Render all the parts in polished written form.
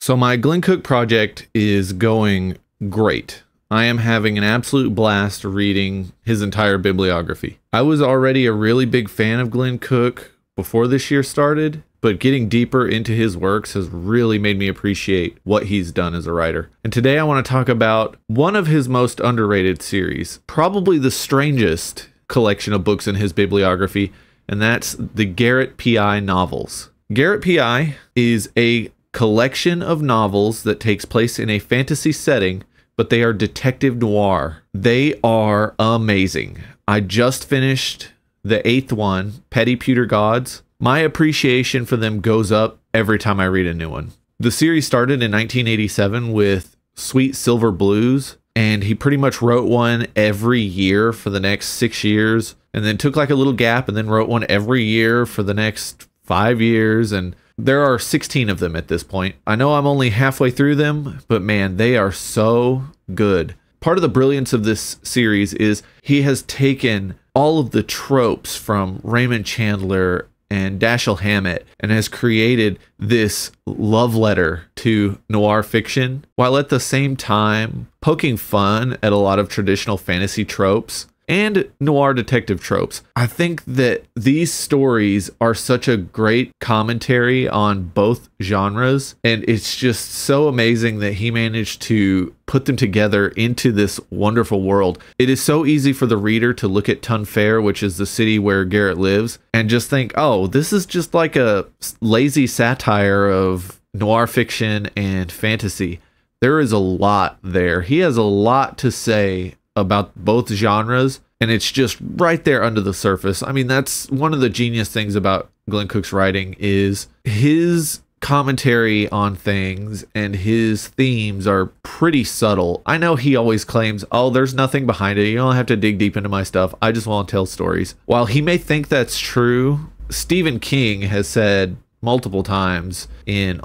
So my Glen Cook project is going great. I am having an absolute blast reading his entire bibliography. I was already a really big fan of Glen Cook before this year started, but getting deeper into his works has really made me appreciate what he's done as a writer. And today I want to talk about one of his most underrated series, probably the strangest collection of books in his bibliography, and that's the Garrett Pi novels. Garrett Pi is a collection of novels that takes place in a fantasy setting, but they are detective noir. They are amazing. I just finished the 8th one, Petty Pewter Gods. My appreciation for them goes up every time I read a new one. The series started in 1987 with Sweet Silver Blues, and he pretty much wrote one every year for the next 6 years, and then took like a little gap and then wrote one every year for the next 5 years, and there are 16 of them at this point. I know I'm only halfway through them, but man, they are so good. Part of the brilliance of this series is he has taken all of the tropes from Raymond Chandler and Dashiell Hammett and has created this love letter to noir fiction, while at the same time poking fun at a lot of traditional fantasy tropes and noir detective tropes. I think that these stories are such a great commentary on both genres, and it's just so amazing that he managed to put them together into this wonderful world. It is so easy for the reader to look at Ton Fair, which is the city where Garrett lives, and just think, oh, this is just like a lazy satire of noir fiction and fantasy. There is a lot there. He has a lot to say about both genres, and it's just right there under the surface. I mean, that's one of the genius things about Glen Cook's writing is his commentary on things, and his themes are pretty subtle. I know he always claims, oh, there's nothing behind it. You don't have to dig deep into my stuff. I just want to tell stories. While he may think that's true, Stephen King has said multiple times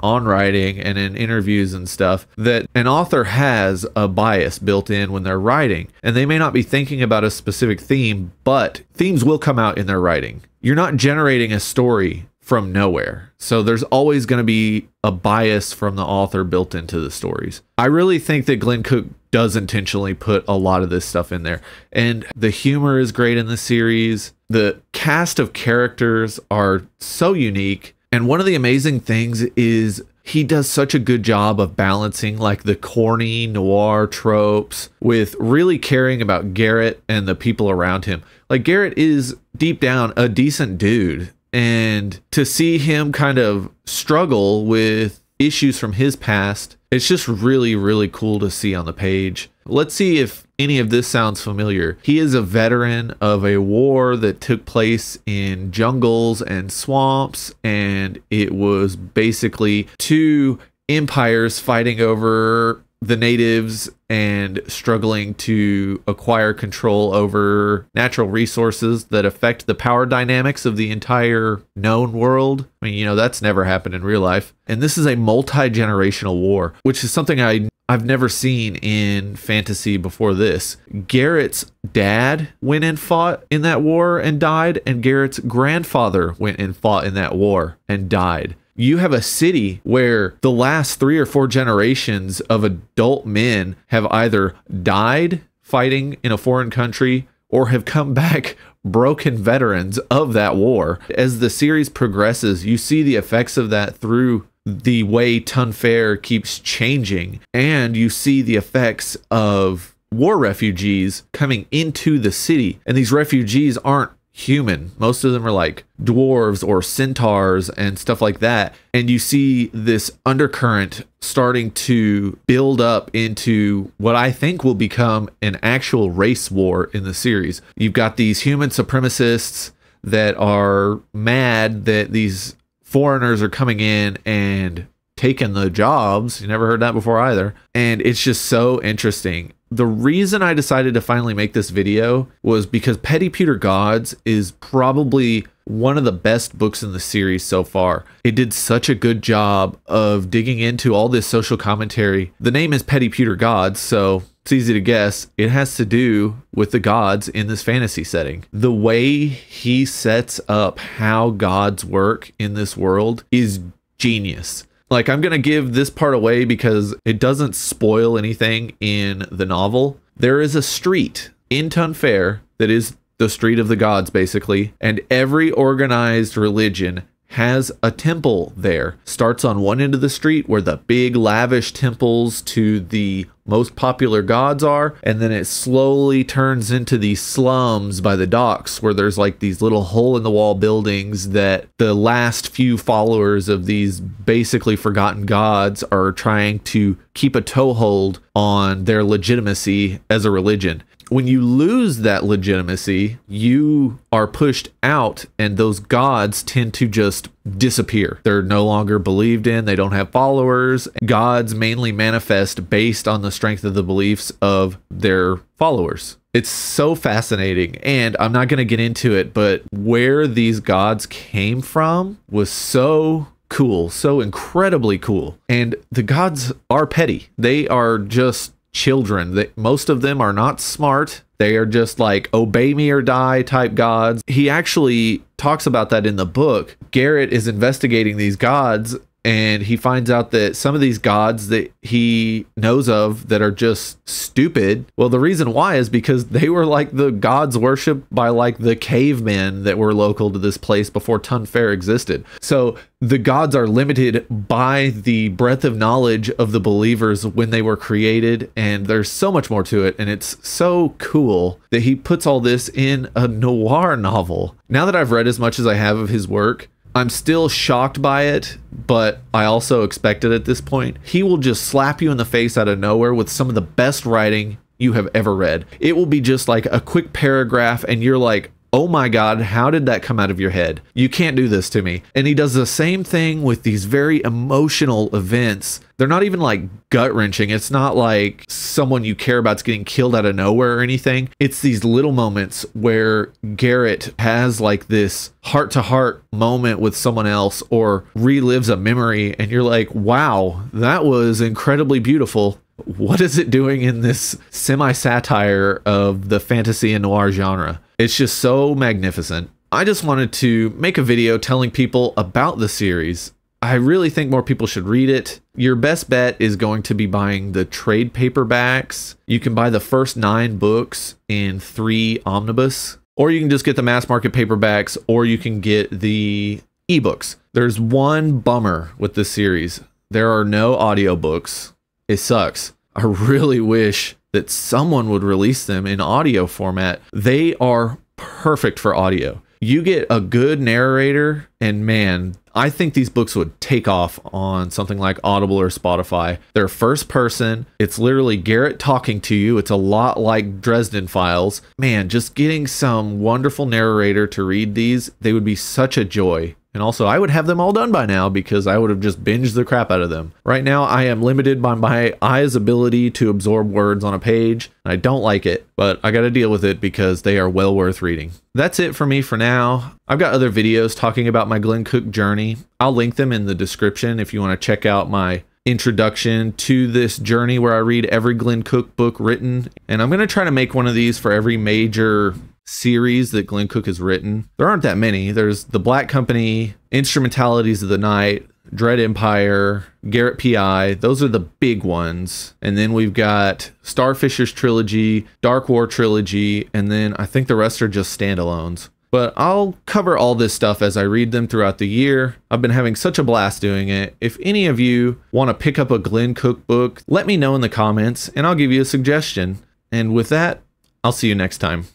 on writing and in interviews and stuff that an author has a bias built in when they're writing, and they may not be thinking about a specific theme, but themes will come out in their writing. You're not generating a story from nowhere, so there's always going to be a bias from the author built into the stories. I really think that Glen Cook does intentionally put a lot of this stuff in there, and the humor is great in the series. The cast of characters are so unique. And one of the amazing things is he does such a good job of balancing like the corny noir tropes with really caring about Garrett and the people around him. Like, Garrett is deep down a decent dude, and to see him kind of struggle with issues from his past, it's just really, really cool to see on the page. Let's see if any of this sounds familiar. He is a veteran of a war that took place in jungles and swamps, and it was basically two empires fighting over the natives and struggling to acquire control over natural resources that affect the power dynamics of the entire known world. I mean, you know, that's never happened in real life. And this is a multi-generational war, which is something I've never seen in fantasy before this. Garrett's dad went and fought in that war and died, and Garrett's grandfather went and fought in that war and died. You have a city where the last 3 or 4 generations of adult men have either died fighting in a foreign country or have come back broken veterans of that war. As the series progresses, you see the effects of that through the way Ton Fair keeps changing, and you see the effects of war refugees coming into the city, and these refugees aren't human. Most of them are like dwarves or centaurs and stuff like that, and you see this undercurrent starting to build up into what I think will become an actual race war in the series. You've got these human supremacists that are mad that these foreigners are coming in and taking the jobs. You never heard that before either. And it's just so interesting. The reason I decided to finally make this video was because Petty Pewter Gods is probably one of the best books in the series so far. It did such a good job of digging into all this social commentary. The name is Petty Pewter Gods, so it's easy to guess. It has to do with the gods in this fantasy setting. The way he sets up how gods work in this world is genius. Like, I'm going to give this part away because it doesn't spoil anything in the novel. There is a street in Tunfair that is the street of the gods, basically, and every organized religion has a temple there. Starts on one end of the street where the big lavish temples to the most popular gods are, and then it slowly turns into these slums by the docks where there's like these little hole in the wall buildings that the last few followers of these basically forgotten gods are trying to keep a toehold on their legitimacy as a religion. When you lose that legitimacy, you are pushed out, and those gods tend to just disappear. They're no longer believed in. They don't have followers. Gods mainly manifest based on the strength of the beliefs of their followers. It's so fascinating, and I'm not going to get into it, but where these gods came from was so cool, so incredibly cool. And the gods are petty. They are just children. Most of them are not smart. They are just like obey me or die type gods. He actually talks about that in the book. Garrett is investigating these gods, and he finds out that some of these gods that he knows of that are just stupid. Well, the reason why is because they were like the gods worshipped by like the cavemen that were local to this place before Tunfair existed. So the gods are limited by the breadth of knowledge of the believers when they were created, and there's so much more to it, and it's so cool that he puts all this in a noir novel. Now that I've read as much as I have of his work, I'm still shocked by it, but I also expect it at this point. He will just slap you in the face out of nowhere with some of the best writing you have ever read. It will be just like a quick paragraph, and you're like, oh my God, how did that come out of your head? You can't do this to me. And he does the same thing with these very emotional events. They're not even like gut-wrenching. It's not like someone you care about's getting killed out of nowhere or anything. It's these little moments where Garrett has like this heart-to-heart moment with someone else or relives a memory, and you're like, wow, that was incredibly beautiful. What is it doing in this semi-satire of the fantasy and noir genre? It's just so magnificent. I just wanted to make a video telling people about the series. I really think more people should read it. Your best bet is going to be buying the trade paperbacks. You can buy the first 9 books in 3 omnibus, or you can just get the mass market paperbacks, or you can get the ebooks. There's one bummer with this series. There are no audiobooks. It sucks. I really wish that someone would release them in audio format. They are perfect for audio. You get a good narrator, and man, I think these books would take off on something like Audible or Spotify. They're first person. It's literally Garrett talking to you. It's a lot like Dresden Files. Man, just getting some wonderful narrator to read these, they would be such a joy. And also, I would have them all done by now because I would have just binged the crap out of them. Right now, I am limited by my eye's ability to absorb words on a page. I don't like it, but I got to deal with it because they are well worth reading. That's it for me for now. I've got other videos talking about my Glen Cook journey. I'll link them in the description if you want to check out my introduction to this journey where I read every Glen Cook book written. And I'm going to try to make one of these for every major series that Glen Cook has written. There aren't that many. There's The Black Company, Instrumentalities of the Night, Dread Empire, Garrett Pi. Those are the big ones. And then we've got Starfisher's trilogy, Dark War trilogy, and then I think the rest are just standalones. But I'll cover all this stuff as I read them throughout the year. I've been having such a blast doing it. If any of you want to pick up a Glen Cook book, let me know in the comments and I'll give you a suggestion. And with that, I'll see you next time.